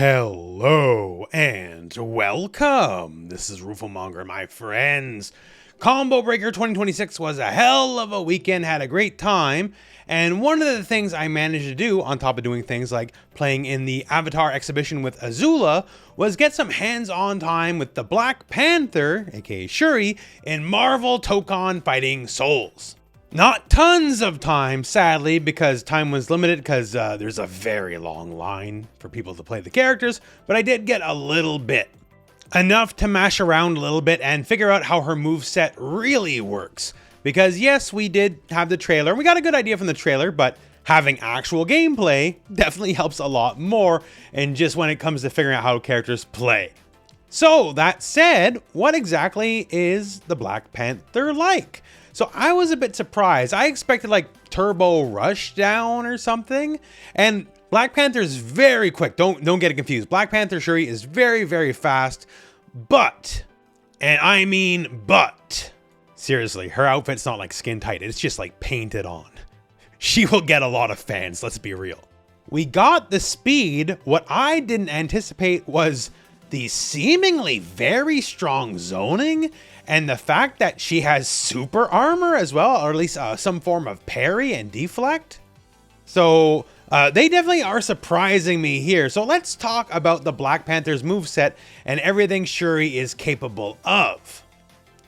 Hello and welcome. This is Rooflemonger, my friends. Combo Breaker 2026 was a hell of a weekend, had a great time. And one of the things I managed to do, on top of doing things like playing in the Avatar exhibition with Azula, was get some hands-on time with the Black Panther, aka Shuri, in Marvel Tokon Fighting Souls. Not tons of time, sadly, because time was limited because there's a very long line for people to play the characters, but I did get a little bit. Enough to mash around a little bit and figure out how her moveset really works. Because yes, we did have the trailer, we got a good idea from the trailer, but having actual gameplay definitely helps a lot more, and just when it comes to figuring out how characters play. So that said, what exactly is the Black Panther like? So I was a bit surprised. I expected like turbo rushdown or something. And Black Panther is very quick. Don't get it confused. Black Panther Shuri is very, very fast. But, and I mean but, seriously, her outfit's not like skin tight. It's just like painted on. She will get a lot of fans, let's be real. We got the speed. What I didn't anticipate was the seemingly very strong zoning, and the fact that she has super armor as well, or at least some form of parry and deflect. So they definitely are surprising me here. So let's talk about the Black Panther's moveset and everything Shuri is capable of.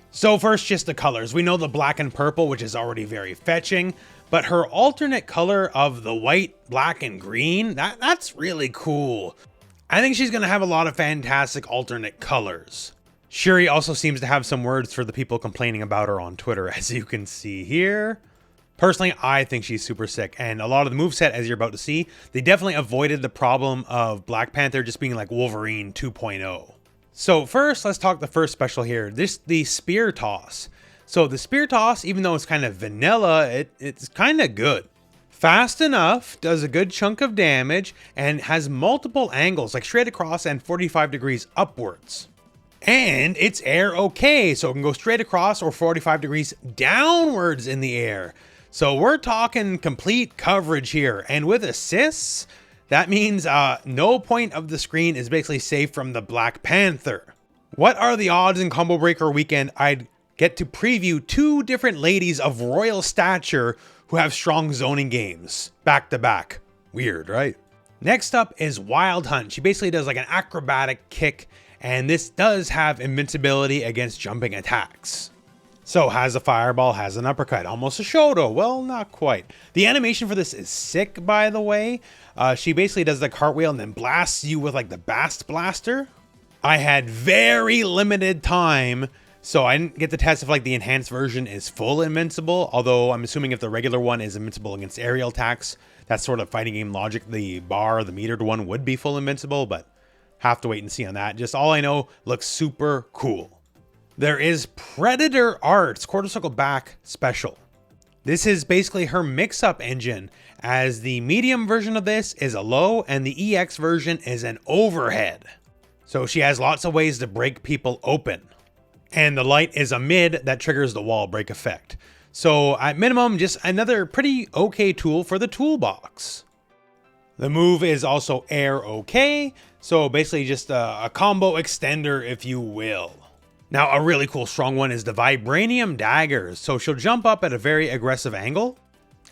So first, just the colors. We know the black and purple, which is already very fetching, but her alternate color of the white, black, and green, that's really cool. I think she's going to have a lot of fantastic alternate colors. Shuri also seems to have some words for the people complaining about her on Twitter, as you can see here. Personally, I think she's super sick, and a lot of the moveset, as you're about to see, they definitely avoided the problem of Black Panther just being like Wolverine 2.0. So first, let's talk the first special here, the spear toss. So the spear toss, even though it's kind of vanilla, it's kind of good. Fast enough, does a good chunk of damage, and has multiple angles, like straight across and 45 degrees upwards. And it's air okay, so it can go straight across or 45 degrees downwards in the air. So we're talking complete coverage here. And with assists, that means no point of the screen is basically safe from the Black Panther. What are the odds in Combo Breaker weekend I'd get to preview two different ladies of royal stature who have strong zoning games back to back? Weird, right? Next up is Wild Hunt. She basically does like an acrobatic kick, and this does have invincibility against jumping attacks. So has a fireball, has an uppercut, almost a Shoto. Well, not quite. The animation for this is sick, by the way. She basically does the cartwheel and then blasts you with like the Bast Blaster. I had very limited time, so I didn't get to test if like the enhanced version is full invincible, although I'm assuming if the regular one is invincible against aerial attacks, that's sort of fighting game logic. The metered one would be full invincible, but have to wait and see on that. Just all I know, looks super cool. There is Predator Arts Quarter Circle Back Special. This is basically her mix-up engine, as the medium version of this is a low and the EX version is an overhead. So she has lots of ways to break people open. And the light is a mid that triggers the wall break effect. So at minimum, just another pretty okay tool for the toolbox. The move is also air okay, so basically just a combo extender, if you will. Now a really cool strong one is the Vibranium Daggers. So she'll jump up at a very aggressive angle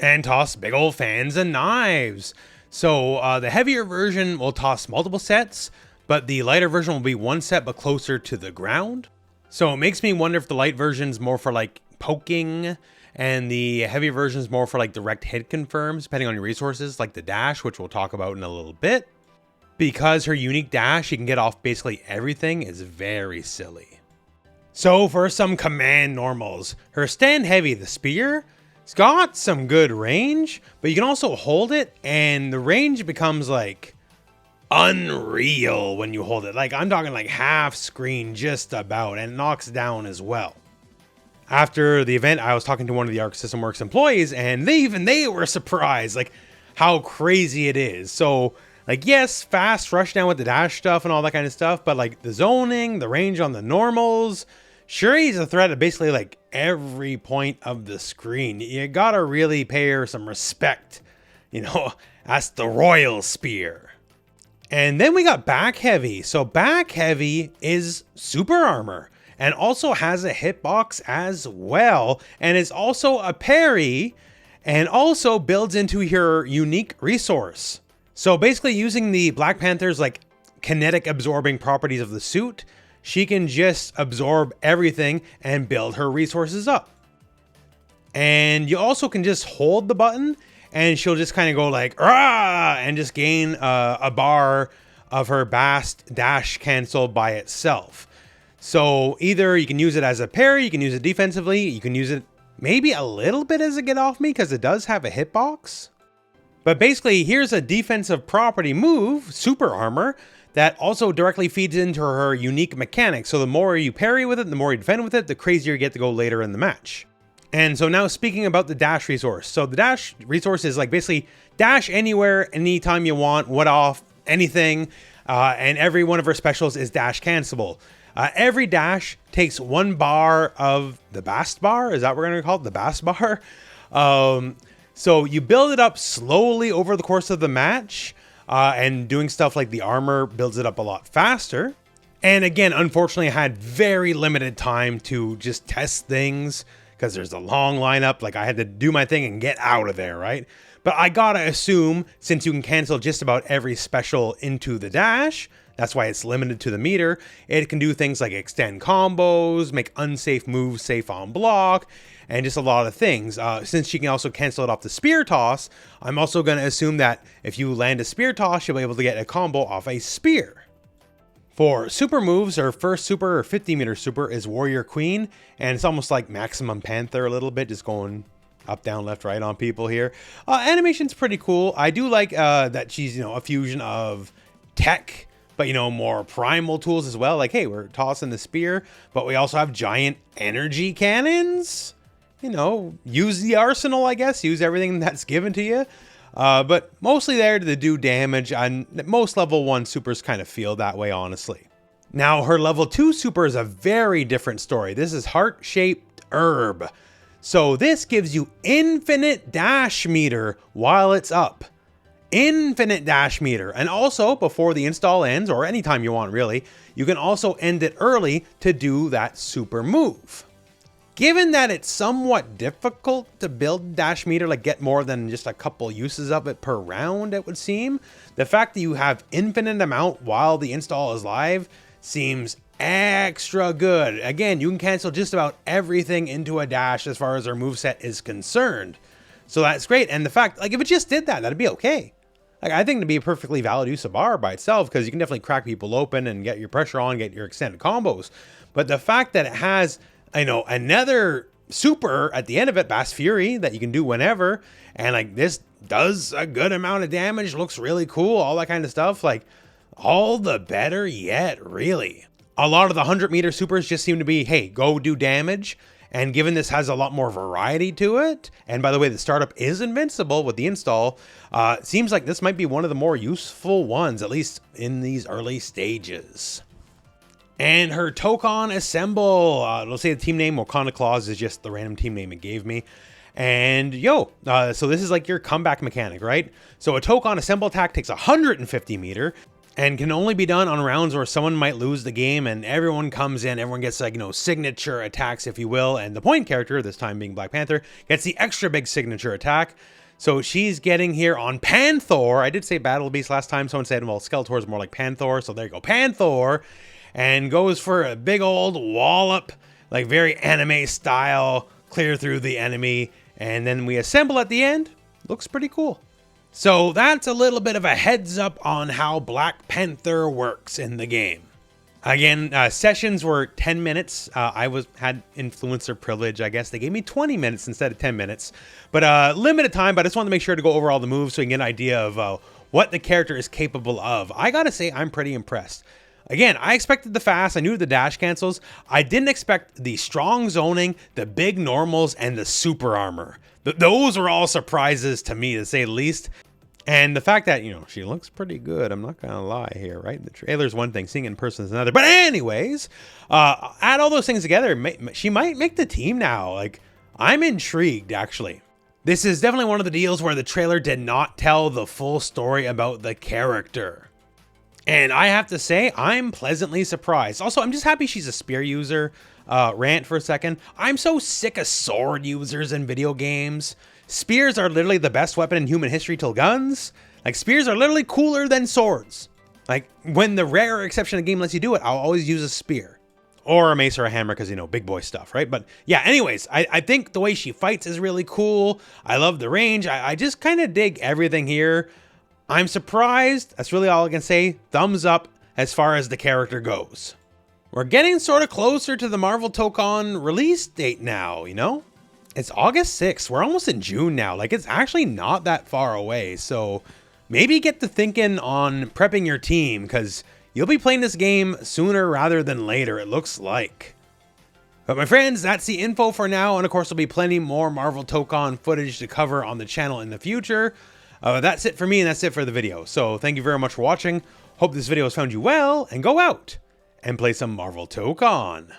and toss big old fans and knives. So the heavier version will toss multiple sets, but the lighter version will be one set but closer to the ground. So it makes me wonder if the light version is more for like poking and the heavy version is more for like direct hit confirms, depending on your resources, like the dash, which we'll talk about in a little bit. Because her unique dash, she can get off basically everything, is very silly. So for some command normals, her stand heavy, the spear, it's got some good range, but you can also hold it and the range becomes like unreal when you hold it. Like I'm talking like half screen just about, and it knocks down as well. After the event, I was talking to one of the Arc System Works employees, and they were surprised like how crazy it is. So like, yes, fast rushdown with the dash stuff and all that kind of stuff, but like the zoning, the range on the normals, Shuri's a threat at basically like every point of the screen. You gotta really pay her some respect. You know, that's the royal spear. And then we got back heavy. So back heavy is super armor and also has a hitbox as well. And is also a parry and also builds into your unique resource. So basically using the Black Panther's like kinetic absorbing properties of the suit, she can just absorb everything and build her resources up. And you also can just hold the button and she'll just kind of go like, rah, and just gain a bar of her Bast dash cancel by itself. So either you can use it as a parry, you can use it defensively, you can use it maybe a little bit as a get off me because it does have a hitbox. But basically, here's a defensive property move, super armor, that also directly feeds into her unique mechanics. So the more you parry with it, the more you defend with it, the crazier you get to go later in the match. And so now speaking about the dash resource. So the dash resource is like basically dash anywhere, anytime you want, what off, anything. And every one of her specials is dash cancelable. Every dash takes 1 bar of the Bast bar. Is that what we're going to call it? The Bast bar. So you build it up slowly over the course of the match. And doing stuff like the armor builds it up a lot faster. And again, unfortunately, I had very limited time to just test things because there's a long lineup. Like I had to do my thing and get out of there, right? But I gotta assume since you can cancel just about every special into the dash, that's why it's limited to the meter. It can do things like extend combos, make unsafe moves safe on block, and just a lot of things. Since she can also cancel it off the spear toss, I'm also going to assume that if you land a spear toss, you'll be able to get a combo off a spear. For super moves, her first super or 50 meter super is Warrior Queen, and it's almost like Maximum Panther a little bit, just going up, down, left, right on people here. Animation's pretty cool. I do like that she's, a fusion of tech, but more primal tools as well. Like, hey, we're tossing the spear, but we also have giant energy cannons. Use the arsenal, I guess. Use everything that's given to you. But mostly there to do damage. And most level 1 supers kind of feel that way, honestly. Now, her level 2 super is a very different story. This is Heart-Shaped Herb. So this gives you infinite dash meter while it's up. Infinite dash meter. And also, before the install ends, or anytime you want really, you can also end it early to do that super move. Given that it's somewhat difficult to build dash meter, like get more than just a couple uses of it per round, it would seem, the fact that you have infinite amount while the install is live seems extra good. Again, you can cancel just about everything into a dash as far as our moveset is concerned. So that's great. And the fact, like if it just did that, that'd be okay. Like I think it'd be a perfectly valid use of bar by itself because you can definitely crack people open and get your pressure on, get your extended combos. But the fact that it has another super at the end of it, Bast Fury, that you can do whenever. And like this does a good amount of damage, looks really cool, all that kind of stuff. Like all the better yet, really. A lot of the 100 meter supers just seem to be, hey, go do damage. And given this has a lot more variety to it, and by the way, the startup is invincible with the install, it seems like this might be one of the more useful ones, at least in these early stages. And her Tokon Assemble, let's say the team name, Wakanda Claws is just the random team name it gave me. And so this is like your comeback mechanic, right? So a Tokon Assemble attack takes 150 meter and can only be done on rounds where someone might lose the game and everyone comes in, everyone gets like, signature attacks, if you will. And the point character, this time being Black Panther, gets the extra big signature attack. So she's getting here on Panther. I did say Battle Beast last time. Someone said, well, Skeletor is more like Panther. So there you go, Panther. And goes for a big old wallop, like very anime style, clear through the enemy. And then we assemble at the end. Looks pretty cool. So that's a little bit of a heads up on how Black Panther works in the game. Again, sessions were 10 minutes. I had influencer privilege, I guess. They gave me 20 minutes instead of 10 minutes. But limited time, but I just wanted to make sure to go over all the moves so you can get an idea of what the character is capable of. I gotta say, I'm pretty impressed. Again, I expected the fast, I knew the dash cancels. I didn't expect the strong zoning, the big normals, and the super armor. Those were all surprises to me, to say the least. And the fact that, she looks pretty good, I'm not gonna lie here, right? The trailer's one thing, seeing it in person is another. But anyways, add all those things together, she might make the team now. Like, I'm intrigued, actually. This is definitely one of the deals where the trailer did not tell the full story about the character. And I have to say, I'm pleasantly surprised. Also, I'm just happy she's a spear user. Rant for a second. I'm so sick of sword users in video games. Spears are literally the best weapon in human history till guns. Like, spears are literally cooler than swords. Like, when the rare exception of the game lets you do it, I'll always use a spear. Or a mace or a hammer because, you know, big boy stuff, right? But yeah, anyways, I think the way she fights is really cool. I love the range. I just kind of dig everything here. I'm surprised. That's really all I can say. Thumbs up as far as the character goes. We're getting sort of closer to the Marvel Tokon release date now, you know? It's August 6th. We're almost in June now. Like, it's actually not that far away. So maybe get to thinking on prepping your team because you'll be playing this game sooner rather than later, it looks like. But my friends, that's the info for now. And of course, there'll be plenty more Marvel Tokon footage to cover on the channel in the future. That's it for me and that's it for the video. So thank you very much for watching. Hope this video has found you well and go out and play some Marvel Tokon.